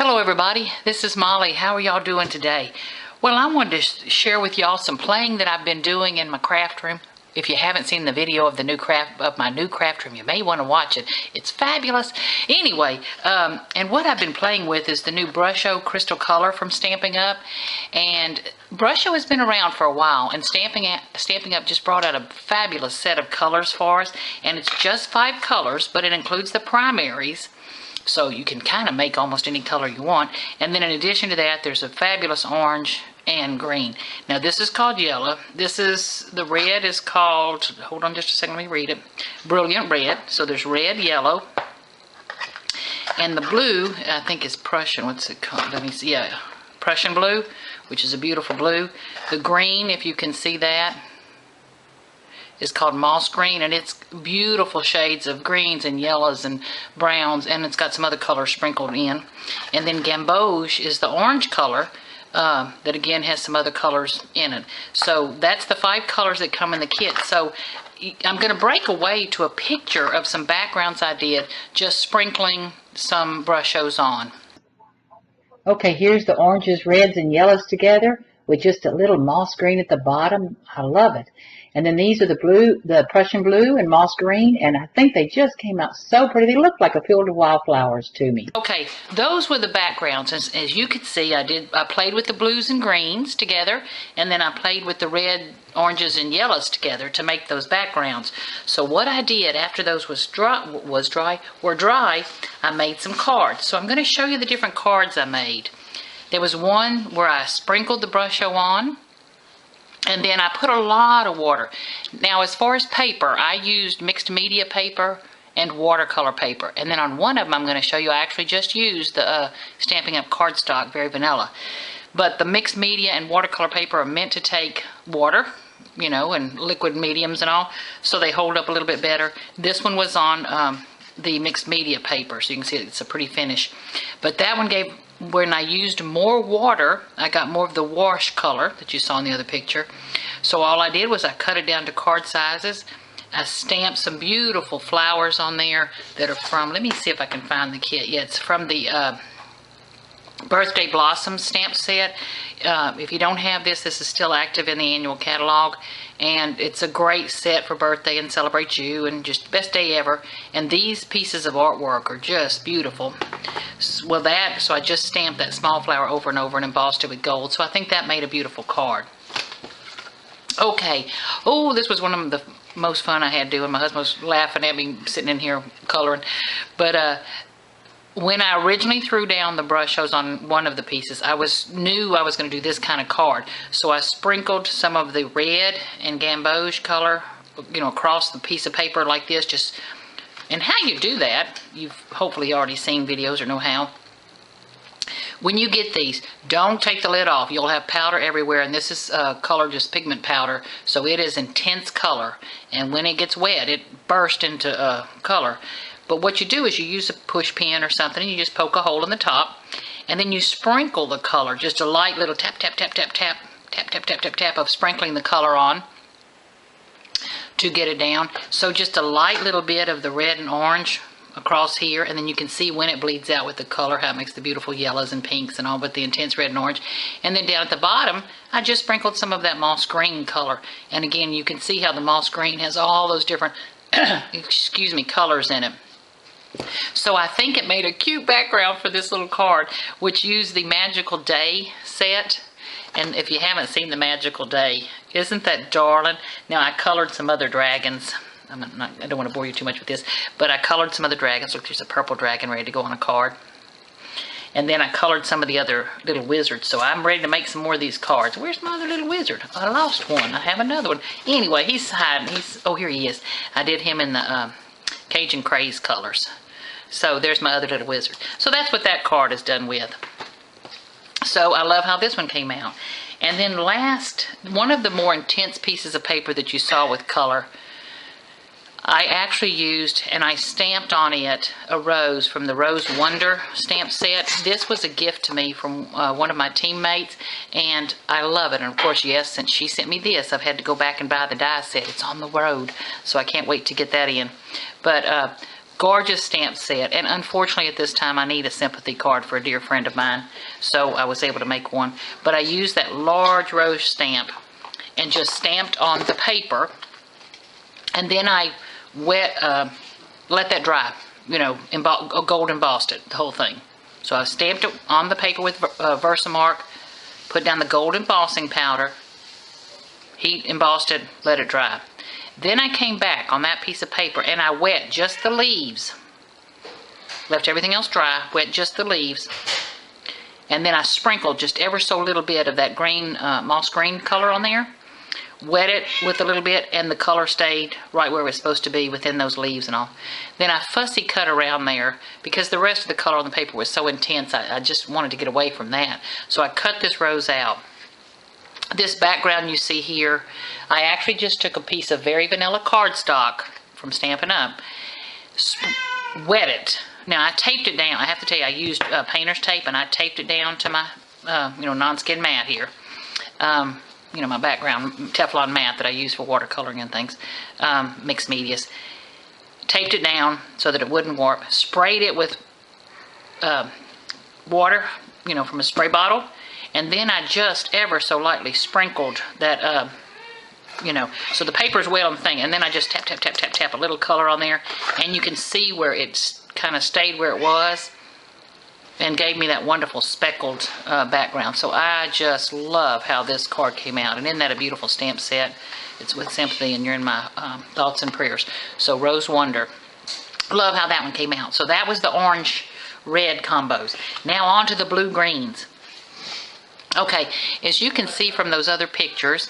Hello everybody, this is Molly. How are y'all doing today? Well, I wanted to share with y'all some playing that I've been doing in my craft room. If you haven't seen the video of my new craft room, you may want to watch it. It's fabulous. Anyway, and what I've been playing with is the new Brusho Crystal Color from Stampin Up. And Brusho has been around for a while, and Stampin Up just brought out a fabulous set of colors for us. And it's just 5 colors, but it includes the primaries. So you can kind of make almost any color you want. And then in addition to that, there's a fabulous orange and green. Now this is called yellow. The red is called, hold on just a second, let me read it. Brilliant Red. So there's red, yellow. And the blue, I think is Prussian. What's it called? Let me see. Yeah, Prussian blue, which is a beautiful blue. The green, if you can see that, is called moss green, and it's beautiful shades of greens and yellows and browns, and it's got some other colors sprinkled in. And then gamboge is the orange color that again has some other colors in it. So that's the 5 colors that come in the kit. So I'm going to break away to a picture of some backgrounds I did, just sprinkling some Brushos on. Okay, here's the oranges, reds, and yellows together with just a little moss green at the bottom. I love it. And then these are the blue, the Prussian blue and moss green, and I think they just came out so pretty. They look like a field of wildflowers to me. Okay, those were the backgrounds. As you could see, I played with the blues and greens together, and then I played with the red, oranges, and yellows together to make those backgrounds. So what I did after those were dry, I made some cards. So I'm going to show you the different cards I made. There was one where I sprinkled the Brusho on, and then I put a lot of water. Now, as far as paper, I used mixed media paper and watercolor paper. And then on one of them, I'm going to show you, I actually just used the Stampin' Up cardstock, very vanilla. But the mixed media and watercolor paper are meant to take water, you know, and liquid mediums and all, so they hold up a little bit better. This one was on the mixed media paper, so you can see it's a pretty finish. But that one gave, when I used more water, I got more of the wash color that you saw in the other picture. So all I did was I cut it down to card sizes. I stamped some beautiful flowers on there that are from, let me see if I can find the kit. Yeah, it's from the Birthday Blossom stamp set. If you don't have this, this is still active in the annual catalog, and it's a great set for birthday and celebrate you and just best day ever. And these pieces of artwork are just beautiful. Well, so I just stamped that small flower over and over and embossed it with gold. So I think that made a beautiful card. Okay. Oh, this was one of the most fun I had doing. My husband was laughing at me sitting in here coloring. But when I originally threw down the Brushos on one of the pieces, I knew I was going to do this kind of card. So I sprinkled some of the red and gamboge color, you know, across the piece of paper like this. And how you do that, you've hopefully already seen videos or know how. When you get these, don't take the lid off. You'll have powder everywhere, and this is color, just pigment powder, so it is intense color. And when it gets wet, it bursts into color. But what you do is you use a push pin or something, and you just poke a hole in the top, and then you sprinkle the color, just a light little tap, tap, tap, tap, tap, tap, tap, tap, tap, tap of sprinkling the color on to get it down. So just a light little bit of the red and orange across here, and then you can see when it bleeds out with the color, how it makes the beautiful yellows and pinks and all, but the intense red and orange. And then down at the bottom, I just sprinkled some of that moss green color. And again, you can see how the moss green has all those different, excuse me, colors in it. So I think it made a cute background for this little card, which used the Magical Day set. And if you haven't seen the Magical Day, isn't that darling? Now I colored some other dragons. I don't want to bore you too much with this, but I colored some other dragons. Look, there's a purple dragon ready to go on a card. And then I colored some of the other little wizards. So I'm ready to make some more of these cards. Where's my other little wizard? I lost one. I have another one. Anyway, he's hiding. Oh, here he is. I did him in the Cajun Craze colors. So there's my other little wizard. So that's what that card is done with. So I love how this one came out. And then last, one of the more intense pieces of paper that you saw with color, I actually used, and I stamped on it a rose from the Rose Wonder stamp set. This was a gift to me from one of my teammates, and I love it. And of course, yes, since she sent me this, I've had to go back and buy the die set. It's on the road, so I can't wait to get that in. But Gorgeous stamp set, and unfortunately at this time I need a sympathy card for a dear friend of mine, so I was able to make one. But I used that large rose stamp and just stamped on the paper, and then I let that dry, you know, gold embossed it, the whole thing. So I stamped it on the paper with Versamark, put down the gold embossing powder, heat embossed it, let it dry. Then I came back on that piece of paper and I wet just the leaves. Left everything else dry, wet just the leaves. And then I sprinkled just ever so little bit of that green, moss green color on there. Wet it with a little bit and the color stayed right where it was supposed to be within those leaves and all. Then I fussy cut around there because the rest of the color on the paper was so intense, I just wanted to get away from that. So I cut this rose out. This background you see here, I actually just took a piece of very vanilla cardstock from Stampin' Up, wet it. Now I taped it down. I have to tell you, I used painter's tape and I taped it down to my, non-skin mat here. My background Teflon mat that I use for watercoloring and things, mixed medias. Taped it down so that it wouldn't warp. Sprayed it with water, from a spray bottle. And then I just ever so lightly sprinkled that, so the paper is wet on the thing. And then I just tap, tap, tap, tap, tap a little color on there. And you can see where it's kind of stayed where it was and gave me that wonderful speckled background. So I just love how this card came out. And isn't that a beautiful stamp set? It's with sympathy and you're in my thoughts and prayers. So Rose Wonder. Love how that one came out. So that was the orange-red combos. Now on to the blue-greens. Okay, as you can see from those other pictures,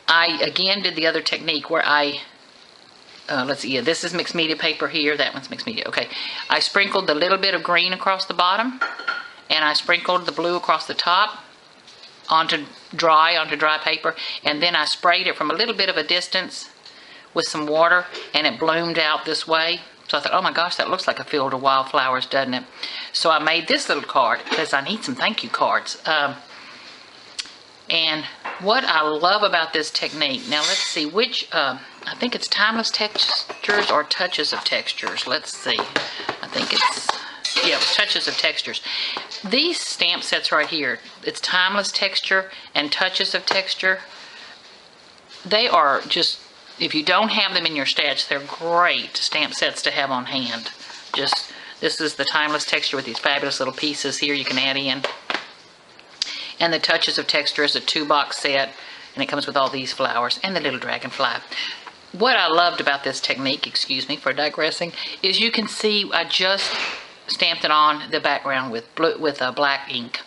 I again did the other technique where let's see, this is mixed media paper here, that one's mixed media, okay. I sprinkled a little bit of green across the bottom, and I sprinkled the blue across the top onto dry paper, and then I sprayed it from a little bit of a distance with some water, and it bloomed out this way. So I thought, oh my gosh, that looks like a field of wildflowers, doesn't it? So I made this little card because I need some thank you cards. And what I love about this technique, now let's see which, I think it's Timeless Textures or Touches of Textures. Let's see. I think it's, yeah, it was Touches of Textures. These stamp sets right here, it's Timeless Texture and Touches of Texture. They are just, if you don't have them in your stash, they're great stamp sets to have on hand. This is the Timeless Texture with these fabulous little pieces here you can add in. And the Touches of Texture is a 2-box set, and it comes with all these flowers and the little dragonfly. What I loved about this technique, excuse me for digressing, is you can see I just stamped it on the background with black ink.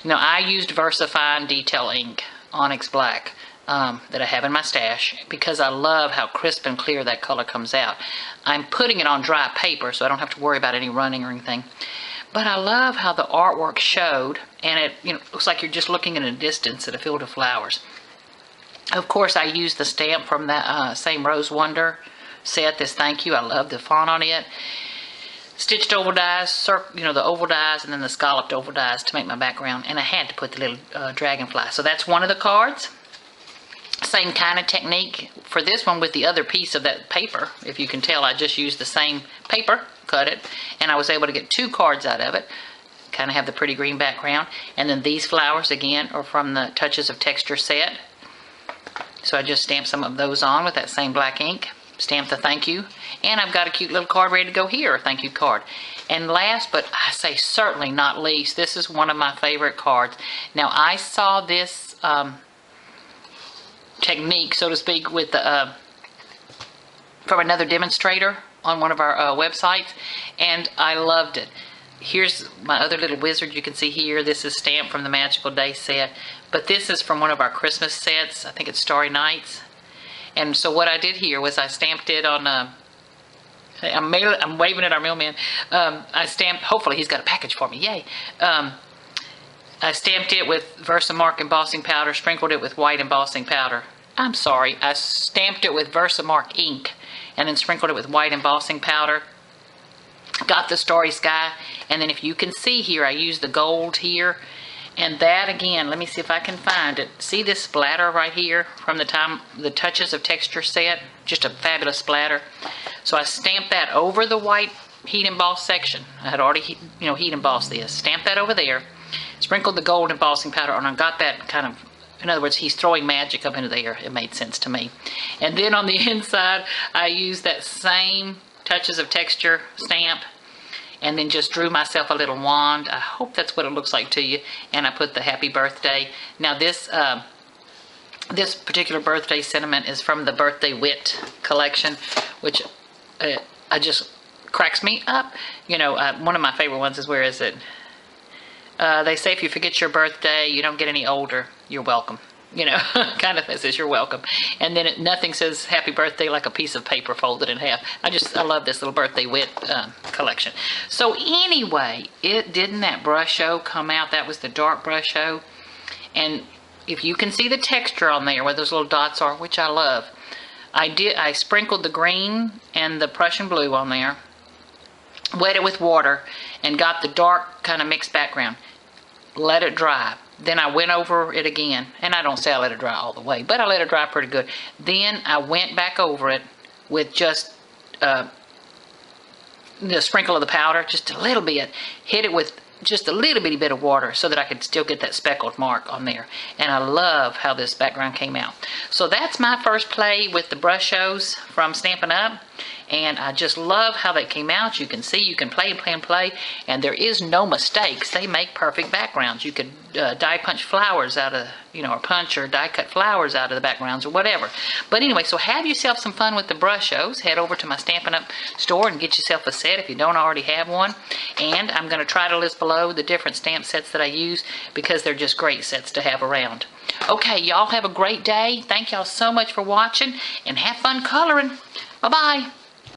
Now I used VersaFine Detail ink, Onyx Black, that I have in my stash because I love how crisp and clear that color comes out. I'm putting it on dry paper so I don't have to worry about any running or anything. But I love how the artwork showed, and it looks like you're just looking in a distance at a field of flowers. Of course, I used the stamp from that same Rose Wonder set, this thank you. I love the font on it. Stitched oval dies, the oval dies, and then the scalloped oval dies to make my background. And I had to put the little dragonfly. So that's one of the cards. Same kind of technique for this one with the other piece of that paper. If you can tell, I just used the same paper, cut it, and I was able to get 2 cards out of it. Kind of have the pretty green background. And then these flowers, again, are from the Touches of Texture set. So I just stamped some of those on with that same black ink. Stamped the thank you. And I've got a cute little card ready to go here, a thank you card. And last, but I say certainly not least, this is one of my favorite cards. Now, I saw this technique, so to speak, with the from another demonstrator on one of our websites, and I loved it. Here's my other little wizard you can see here. This is stamped from the Magical Day set, but this is from one of our Christmas sets. I think it's Starry Nights. And so what I did here was I stamped it on I'm waving at our mailman. I stamped, hopefully he's got a package for me, yay. I stamped it with Versamark embossing powder, sprinkled it with white embossing powder. I'm sorry, I stamped it with Versamark ink and then sprinkled it with white embossing powder. Got the Starry Sky, and then if you can see here, I used the gold here. And that again, let me see if I can find it. See this splatter right here from the Touches of Texture set? Just a fabulous splatter. So I stamped that over the white heat emboss section. I had already heat embossed this. Stamped that over there. Sprinkled the gold embossing powder on. I got that kind of, in other words, he's throwing magic up into there. It made sense to me. And then on the inside, I used that same touches of texture stamp, and then just drew myself a little wand. I hope that's what it looks like to you. And I put the happy birthday. Now this this particular birthday sentiment is from the Birthday Wit collection, which just cracks me up. One of my favorite ones is, where is it? They say if you forget your birthday, you don't get any older. You're welcome. Kind of says you're welcome. And then nothing says happy birthday like a piece of paper folded in half. I love this little Birthday Wit collection. So anyway, didn't that Brusho come out? That was the dark Brusho. And if you can see the texture on there where those little dots are, which I love, I sprinkled the green and the Prussian blue on there, wet it with water, and got the dark kind of mixed background. Let it dry. Then I went over it again, and I don't say I let it dry all the way, but I let it dry pretty good. Then I went back over it with just the sprinkle of the powder, just a little bit. Hit it with just a little bitty bit of water so that I could still get that speckled mark on there. And I love how this background came out. So that's my first play with the Brushos from Stampin' Up. And I just love how they came out. You can see, you can play and play and play, and there is no mistakes. They make perfect backgrounds. You could die punch flowers out of, or punch or die cut flowers out of the backgrounds or whatever. But anyway, so have yourself some fun with the Brushos. Head over to my Stampin' Up store and get yourself a set if you don't already have one. And I'm going to try to list below the different stamp sets that I use, because they're just great sets to have around. Okay, y'all have a great day. Thank y'all so much for watching, and have fun coloring. Bye-bye.